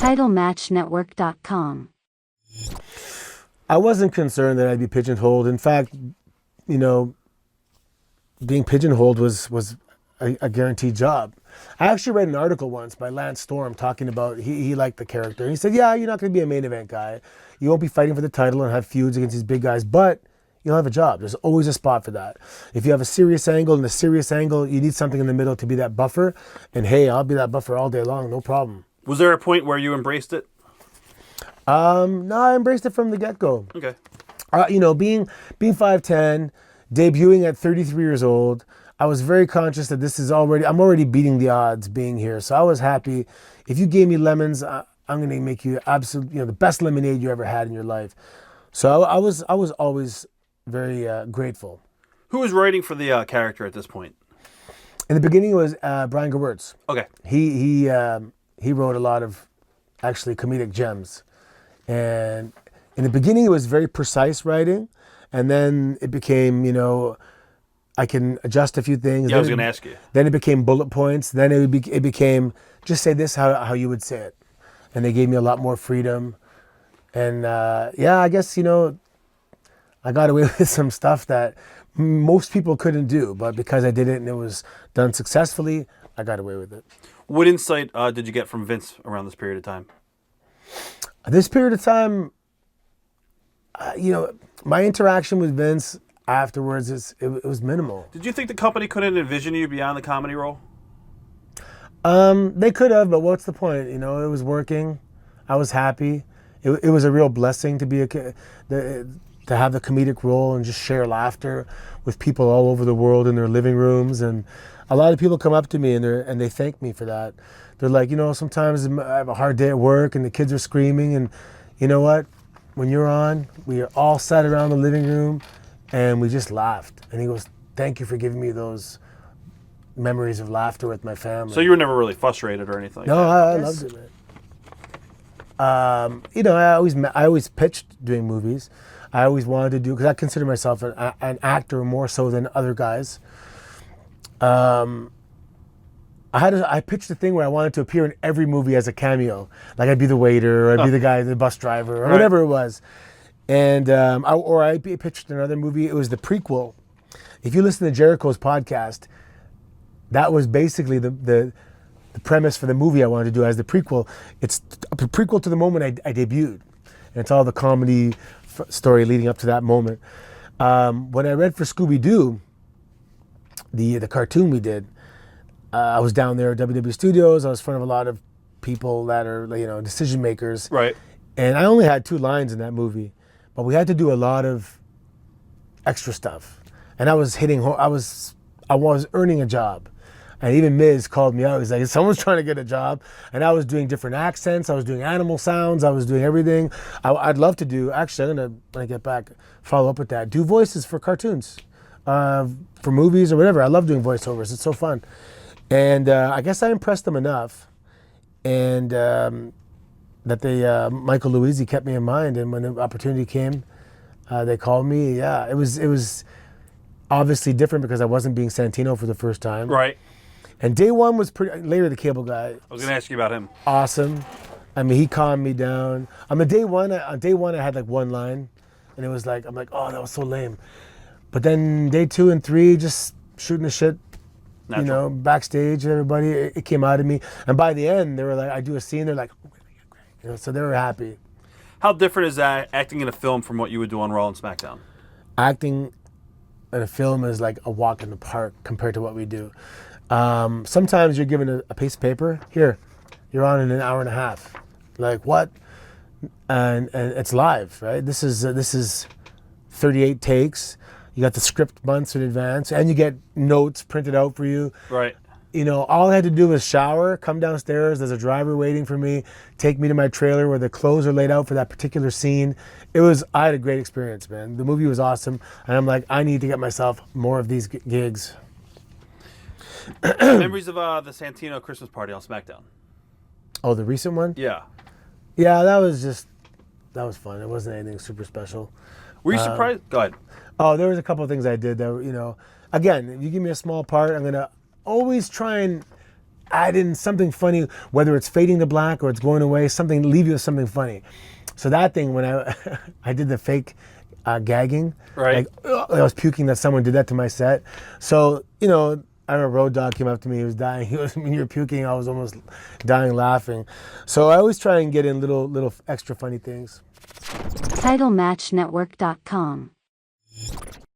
TitleMatchNetwork.com. I wasn't concerned that I'd be pigeonholed. In fact, you know, being pigeonholed was a guaranteed job. I actually read an article once by Lance Storm talking about he liked the character. He said, yeah, you're not going to be a main event guy. You won't be fighting for the title and have feuds against these big guys, but you'll have a job. There's always a spot for that. If you have a serious angle and a serious angle, you need something in the middle to be that buffer. And hey, I'll be that buffer all day long, no problem. Was there a point where you embraced it? No, I embraced it from the get-go. Okay. You know, being 5'10", debuting at 33 years old, I was very conscious that I'm already beating the odds being here. So I was happy. If you gave me lemons, I'm going to make you the best lemonade you ever had in your life. So I was always very grateful. Who was writing for the character at this point? In the beginning, it was Brian Gewirtz. Okay. He wrote a lot of actually comedic gems. And in the beginning, it was very precise writing. And then it became, I can adjust a few things. Yeah, I was going to ask you. Then it became bullet points. Then it became, just say this how you would say it. And they gave me a lot more freedom. And I guess, I got away with some stuff that most people couldn't do. But because I did it and it was done successfully, I got away with it. What insight did you get from Vince around this period of time? This period of time, my interaction with Vince afterwards, it was minimal. Did you think the company couldn't envision you beyond the comedy role? They could have, but what's the point? It was working. I was happy. It was a real blessing to to have the comedic role and just share laughter with people all over the world in their living rooms. And a lot of people come up to me and they thank me for that. They're like, sometimes I have a hard day at work and the kids are screaming, and you know what? When you're on, we are all sat around the living room and we just laughed. And he goes, thank you for giving me those memories of laughter with my family. So you were never really frustrated or anything? No, I loved it, man. I always pitched doing movies. I always wanted to do, because I consider myself an actor more so than other guys. I pitched a thing where I wanted to appear in every movie as a cameo. Like I'd be the waiter, or I'd be the guy, the bus driver, or whatever it was. And I pitched another movie. It was the prequel. If you listen to Jericho's podcast, that was basically the premise for the movie I wanted to do as the prequel. It's a prequel to the moment I debuted. And it's all the comedy story leading up to that moment. When I read for Scooby-Doo, the cartoon we did, I was down there at WWE Studios. I was in front of a lot of people that are, decision makers. Right. And I only had 2 lines in that movie, but we had to do a lot of extra stuff. And I was earning a job. And even Miz called me out. He's like, someone's trying to get a job. And I was doing different accents. I was doing animal sounds. I was doing everything. I'd love to do, actually, I'm going to, when I get back, follow up with that. Do voices for cartoons, for movies or whatever. I love doing voiceovers. It's so fun. And I guess I impressed them enough. And that Michael Luizzi kept me in mind. And when the opportunity came, they called me. Yeah, it was obviously different because I wasn't being Santino for the first time. Right. And day one was Larry the Cable Guy. I was going to ask you about him. Awesome. I mean, he calmed me down. On day one, I had like 1 line, and it was like, I'm like, oh, that was so lame. But then day 2 and 3, just shooting the shit, Natural. backstage, everybody, it came out of me. And by the end, they were like, I do a scene, they're like, so they were happy. How different is that acting in a film from what you would do on Raw and SmackDown? Acting in a film is like a walk in the park compared to what we do. Sometimes you're given a piece of paper. Here, you're on in an hour and a half. Like what? And it's live, right? This is 38 takes. You got the script months in advance, and you get notes printed out for you. Right. All I had to do was shower, come downstairs. There's a driver waiting for me, take me to my trailer where the clothes are laid out for that particular scene. I had a great experience, man. The movie was awesome, and I'm like, I need to get myself more of these gigs. Memories of the Santino Christmas party on SmackDown. Oh, the recent one? Yeah. Yeah, that was fun. It wasn't anything super special. Were you surprised? Go ahead. Oh, there was a couple of things I did that, again, if you give me a small part, I'm going to always try and add in something funny, whether it's fading to black or it's going away, something, leave you with something funny. So that thing, when I I did the fake gagging, Right. like I was puking that someone did that to my set. So, you know, I remember Road Dogg came up to me, he was dying. He was, when you were puking, I was almost dying laughing. So I always try and get in little extra funny things. TitleMatchNetwork.com